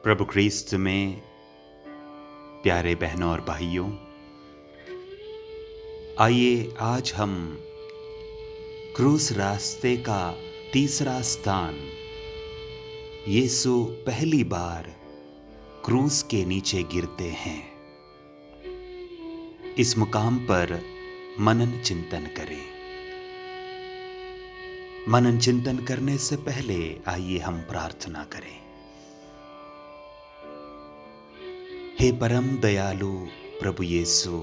प्रभु ख्रीस्त में प्यारे बहनों और भाइयों, आइए आज हम क्रूस रास्ते का तीसरा स्थान, यीशु पहली बार क्रूस के नीचे गिरते हैं, इस मुकाम पर मनन चिंतन करें। मनन चिंतन करने से पहले आइए हम प्रार्थना करें। हे परम दयालु प्रभु यीशु,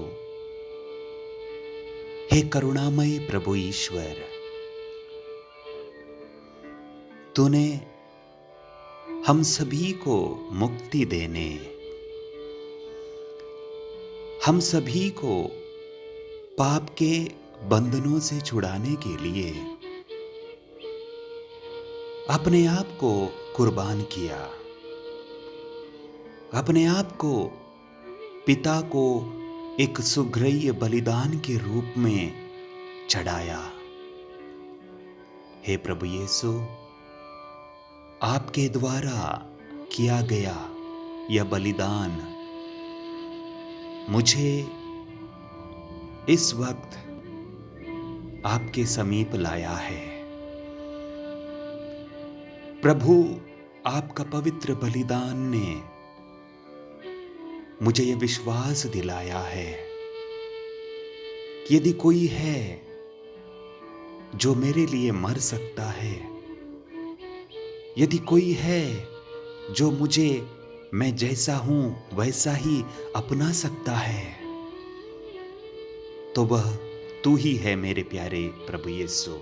हे करुणामय प्रभु ईश्वर, तूने हम सभी को मुक्ति देने, हम सभी को पाप के बंधनों से छुड़ाने के लिए अपने आप को कुर्बान किया, अपने आप को पिता को एक सुग्रीव बलिदान के रूप में चढ़ाया। हे प्रभु यीशु, आपके द्वारा किया गया यह बलिदान मुझे इस वक्त आपके समीप लाया है। प्रभु, आपका पवित्र बलिदान ने मुझे यह विश्वास दिलाया है कि यदि कोई है जो मेरे लिए मर सकता है, यदि कोई है जो मुझे मैं जैसा हूं वैसा ही अपना सकता है, तो वह तू ही है मेरे प्यारे प्रभु यीशु।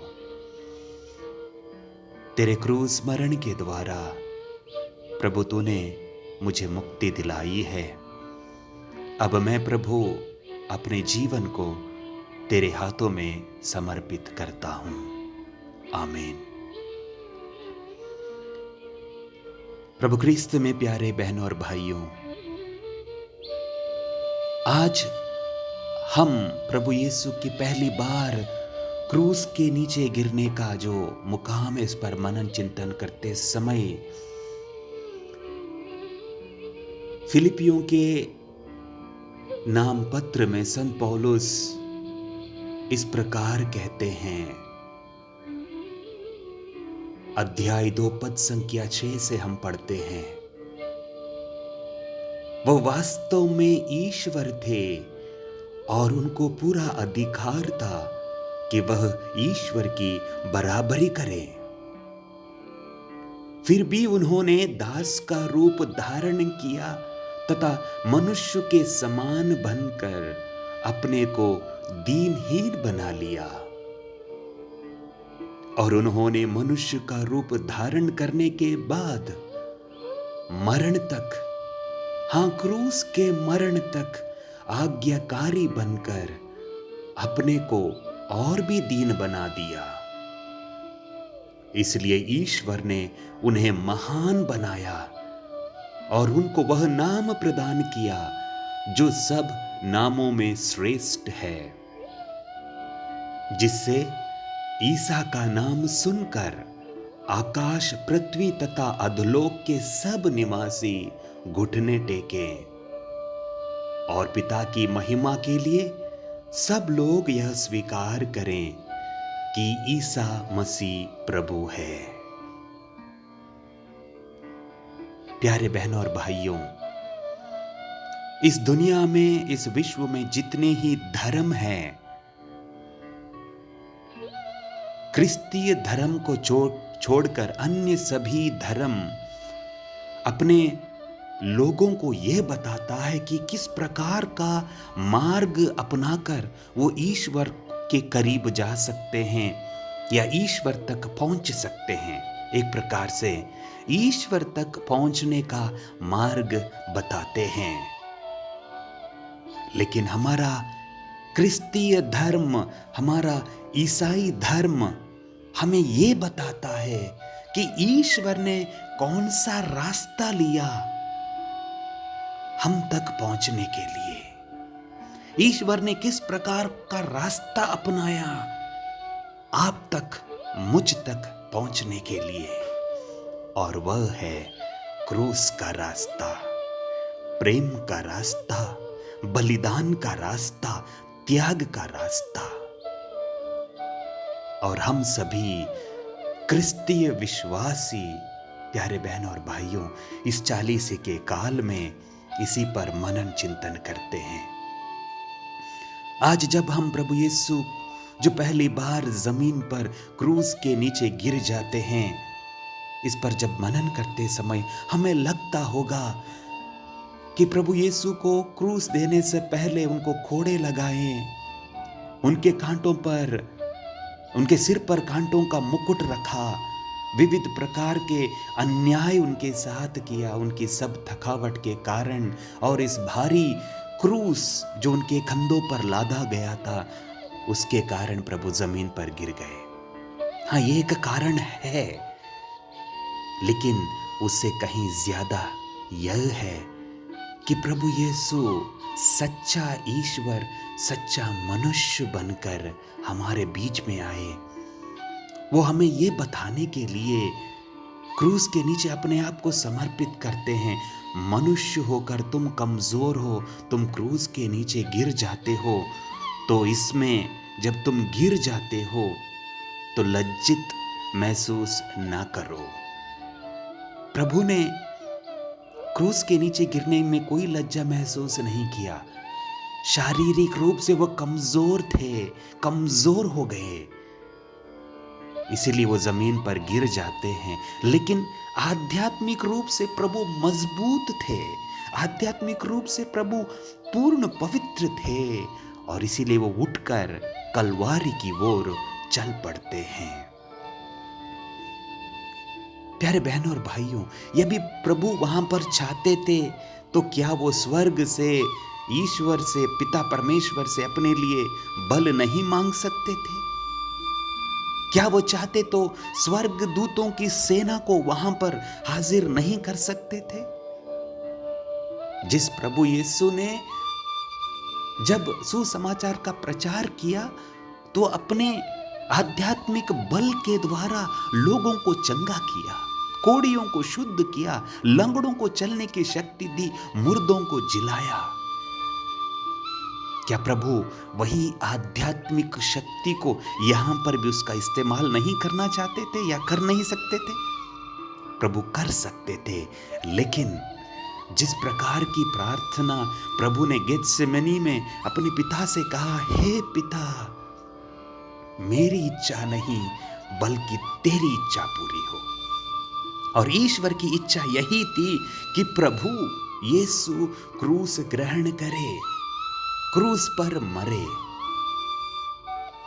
तेरे क्रूस मरण के द्वारा प्रभु तूने मुझे मुक्ति दिलाई है। अब मैं प्रभु अपने जीवन को तेरे हाथों में समर्पित करता हूं। आमीन। प्रभु ख्रीस्त में प्यारे बहनों और भाइयों, आज हम प्रभु यीशु की पहली बार क्रूस के नीचे गिरने का जो मुकाम है, इस पर मनन चिंतन करते समय फिलिपियों के नाम पत्र में संत पौलुस इस प्रकार कहते हैं, अध्याय 2 पद संख्या 6 से हम पढ़ते हैं, वह वास्तव में ईश्वर थे और उनको पूरा अधिकार था कि वह ईश्वर की बराबरी करें। फिर भी उन्होंने दास का रूप धारण किया तथा मनुष्य के समान बनकर अपने को दीनहीन बना लिया, और उन्होंने मनुष्य का रूप धारण करने के बाद मरण तक, हां क्रूस के मरण तक आज्ञाकारी बनकर अपने को और भी दीन बना दिया। इसलिए ईश्वर ने उन्हें महान बनाया और उनको वह नाम प्रदान किया जो सब नामों में श्रेष्ठ है, जिससे ईसा का नाम सुनकर आकाश, पृथ्वी तथा अधोलोक के सब निवासी घुटने टेके और पिता की महिमा के लिए सब लोग यह स्वीकार करें कि ईसा मसीह प्रभु है। प्यारे बहनों और भाइयों, इस दुनिया में, इस विश्व में जितने ही धर्म हैं, क्रिस्तीय धर्म को छोड़कर अन्य सभी धर्म अपने लोगों को यह बताता है कि किस प्रकार का मार्ग अपनाकर वो ईश्वर के करीब जा सकते हैं या ईश्वर तक पहुंच सकते हैं। एक प्रकार से ईश्वर तक पहुंचने का मार्ग बताते हैं। लेकिन हमारा क्रिस्तीय धर्म, हमारा ईसाई धर्म हमें ये बताता है कि ईश्वर ने कौन सा रास्ता लिया हम तक पहुंचने के लिए। ईश्वर ने किस प्रकार का रास्ता अपनाया आप तक, मुझ तक पहुंचने के लिए, और वह है क्रूस का रास्ता, प्रेम का रास्ता, बलिदान का रास्ता, त्याग का रास्ता। और हम सभी क्रिस्तीय विश्वासी प्यारे बहनों और भाइयों इस 40 के काल में इसी पर मनन चिंतन करते हैं। आज जब हम प्रभु यीशु जो पहली बार जमीन पर क्रूस के नीचे गिर जाते हैं, इस पर जब मनन करते समय हमें लगता होगा कि प्रभु यीशु को क्रूस देने से पहले उनको कोड़े लगाए, उनके कांटों पर, उनके सिर पर कांटों का मुकुट रखा, विविध प्रकार के अन्याय उनके साथ किया, उनकी सब थकावट के कारण, और इस भारी क्रूस जो उनके कंधों पर लादा गया था उसके कारण प्रभु जमीन पर गिर गए। हाँ, ये एक कारण है, लेकिन उससे कहीं ज्यादा यह है कि प्रभु यीशु सच्चा ईश्वर, सच्चा मनुष्य बनकर हमारे बीच में आए। वो हमें ये बताने के लिए क्रूस के नीचे अपने आप को समर्पित करते हैं। मनुष्य होकर तुम कमजोर हो, तुम क्रूस के नीचे गिर जाते हो, तो इसमें जब तुम गिर जाते हो तो लज्जित महसूस ना करो। प्रभु ने क्रूस के नीचे गिरने में कोई लज्जा महसूस नहीं किया। शारीरिक रूप से वो कमजोर थे, कमजोर हो गए, इसीलिए वो जमीन पर गिर जाते हैं। लेकिन आध्यात्मिक रूप से प्रभु मजबूत थे, आध्यात्मिक रूप से प्रभु पूर्ण पवित्र थे, और इसीलिए वो उठकर कलवारी की ओर चल पड़ते हैं। प्यारे बहनों और भाइयों, यदि प्रभु वहां पर चाहते थे तो क्या वो स्वर्ग से, ईश्वर से, पिता परमेश्वर से अपने लिए बल नहीं मांग सकते थे? क्या वो चाहते तो स्वर्ग दूतों की सेना को वहां पर हाजिर नहीं कर सकते थे? जिस प्रभु यीशु ने जब सुसमाचार का प्रचार किया तो अपने आध्यात्मिक बल के द्वारा लोगों को चंगा किया, कोड़ियों को शुद्ध किया, लंगड़ों को चलने की शक्ति दी, मुर्दों को जिलाया। क्या प्रभु वही आध्यात्मिक शक्ति को यहां पर भी उसका इस्तेमाल नहीं करना चाहते थे या कर नहीं सकते थे? प्रभु कर सकते थे, लेकिन जिस प्रकार की प्रार्थना प्रभु ने गेत्सेमनी में अपने पिता से कहा, हे पिता, मेरी इच्छा नहीं बल्कि तेरी इच्छा पूरी हो। और ईश्वर की इच्छा यही थी कि प्रभु यीशु क्रूस ग्रहण करे, क्रूस पर मरे।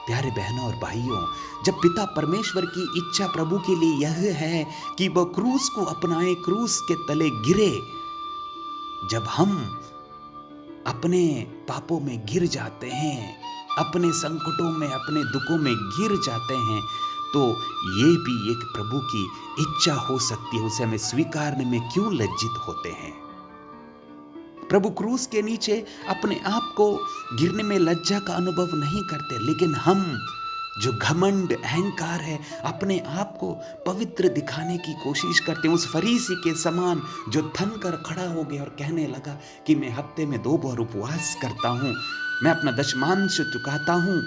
प्यारे बहनों और भाइयों, जब पिता परमेश्वर की इच्छा प्रभु के लिए यह है कि वह क्रूस को अपनाए, क्रूस के तले गिरे, जब हम अपने पापों में गिर जाते हैं, अपने संकटों में, अपने दुखों में गिर जाते हैं, तो ये भी एक प्रभु की इच्छा हो सकती है। उसे हमें स्वीकारने में क्यों लज्जित होते हैं? प्रभु क्रूस के नीचे अपने आप को गिरने में लज्जा का अनुभव नहीं करते, लेकिन हम जो घमंड, अहंकार है, अपने आप को पवित्र दिखाने की कोशिश करते हैं। उस फरीसी के समान जो थन कर खड़ा हो गया और कहने लगा कि मैं हफ्ते में 2 बार उपवास करता हूं, मैं अपना दशमांश चुकाता हूं।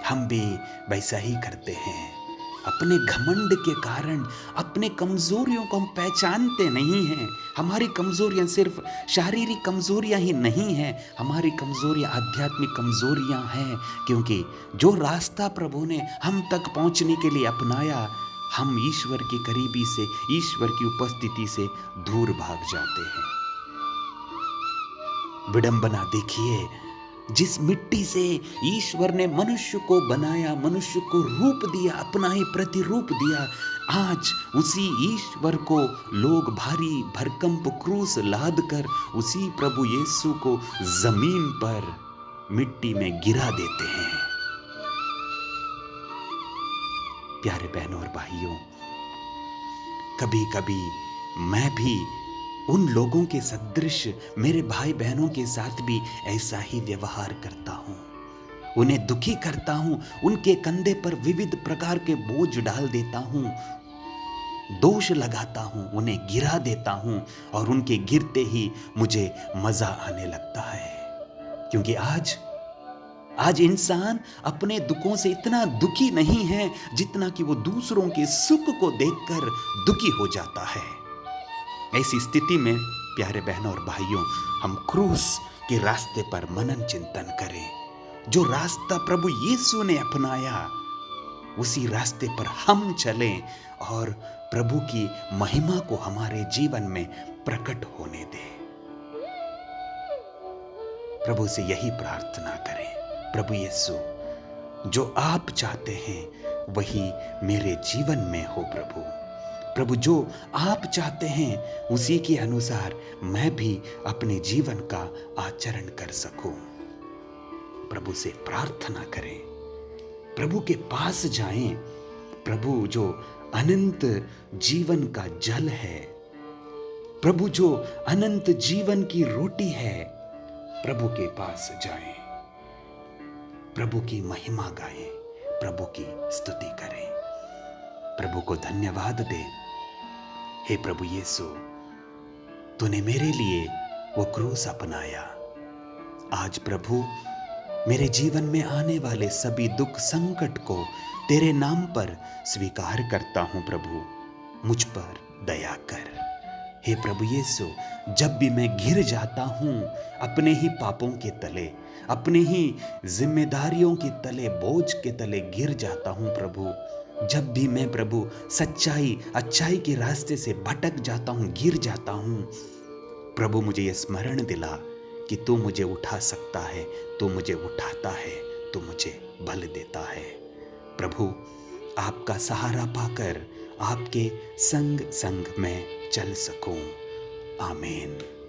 हम भी वैसा ही करते हैं। अपने घमंड के कारण अपने कमजोरियों को हम पहचानते नहीं हैं। हमारी कमजोरियां सिर्फ शारीरिक कमजोरियां ही नहीं हैं, हमारी कमजोरियां आध्यात्मिक कमजोरियां हैं, क्योंकि जो रास्ता प्रभु ने हम तक पहुंचने के लिए अपनाया, हम ईश्वर की करीबी से, ईश्वर की उपस्थिति से दूर भाग जाते हैं। विडंबना देखिए, जिस मिट्टी से ईश्वर ने मनुष्य को बनाया, मनुष्य को रूप दिया, अपना ही प्रतिरूप दिया, आज उसी ईश्वर को लोग भारी भरकम क्रूस लाद कर उसी प्रभु यीशु को जमीन पर मिट्टी में गिरा देते हैं। प्यारे बहनों और भाइयों, कभी कभी मैं भी उन लोगों के सदृश, मेरे भाई बहनों के साथ भी ऐसा ही व्यवहार करता हूं, उन्हें दुखी करता हूं, उनके कंधे पर विविध प्रकार के बोझ डाल देता हूं। दोष लगाता हूं, उन्हें गिरा देता हूं और उनके गिरते ही मुझे मजा आने लगता है। क्योंकि आज इंसान अपने दुखों से इतना दुखी नहीं है जितना कि वो दूसरों के सुख को देखकर दुखी हो जाता है। ऐसी स्थिति में प्यारे बहनों और भाइयों, हम क्रूस के रास्ते पर मनन चिंतन करें। जो रास्ता प्रभु यीशु ने अपनाया उसी रास्ते पर हम चलें और प्रभु की महिमा को हमारे जीवन में प्रकट होने दें। प्रभु से यही प्रार्थना करें, प्रभु यीशु, जो आप चाहते हैं वही मेरे जीवन में हो। प्रभु जो आप चाहते हैं उसी के अनुसार मैं भी अपने जीवन का आचरण कर सकूं। प्रभु से प्रार्थना करें, प्रभु के पास जाएं। प्रभु जो अनंत जीवन का जल है, प्रभु जो अनंत जीवन की रोटी है, प्रभु के पास जाएं, प्रभु की महिमा गाएं, प्रभु की स्तुति करें, प्रभु को धन्यवाद दें। हे प्रभु यीशु, तूने मेरे लिए वो क्रूस अपनाया। आज प्रभु मेरे जीवन में आने वाले सभी दुख संकट को तेरे नाम पर स्वीकार करता हूं। प्रभु मुझ पर दया कर। हे प्रभु यीशु, जब भी मैं घिर जाता हूं अपने ही पापों के तले, अपने ही जिम्मेदारियों के तले, बोझ के तले गिर जाता हूं प्रभु, जब भी मैं प्रभु अच्छाई के रास्ते से भटक जाता हूं, गिर जाता हूं, प्रभु मुझे यह स्मरण दिला कि तू मुझे उठा सकता है, तू मुझे उठाता है, तू मुझे बल देता है। प्रभु आपका सहारा पाकर आपके संग में चल सकूं। आमीन।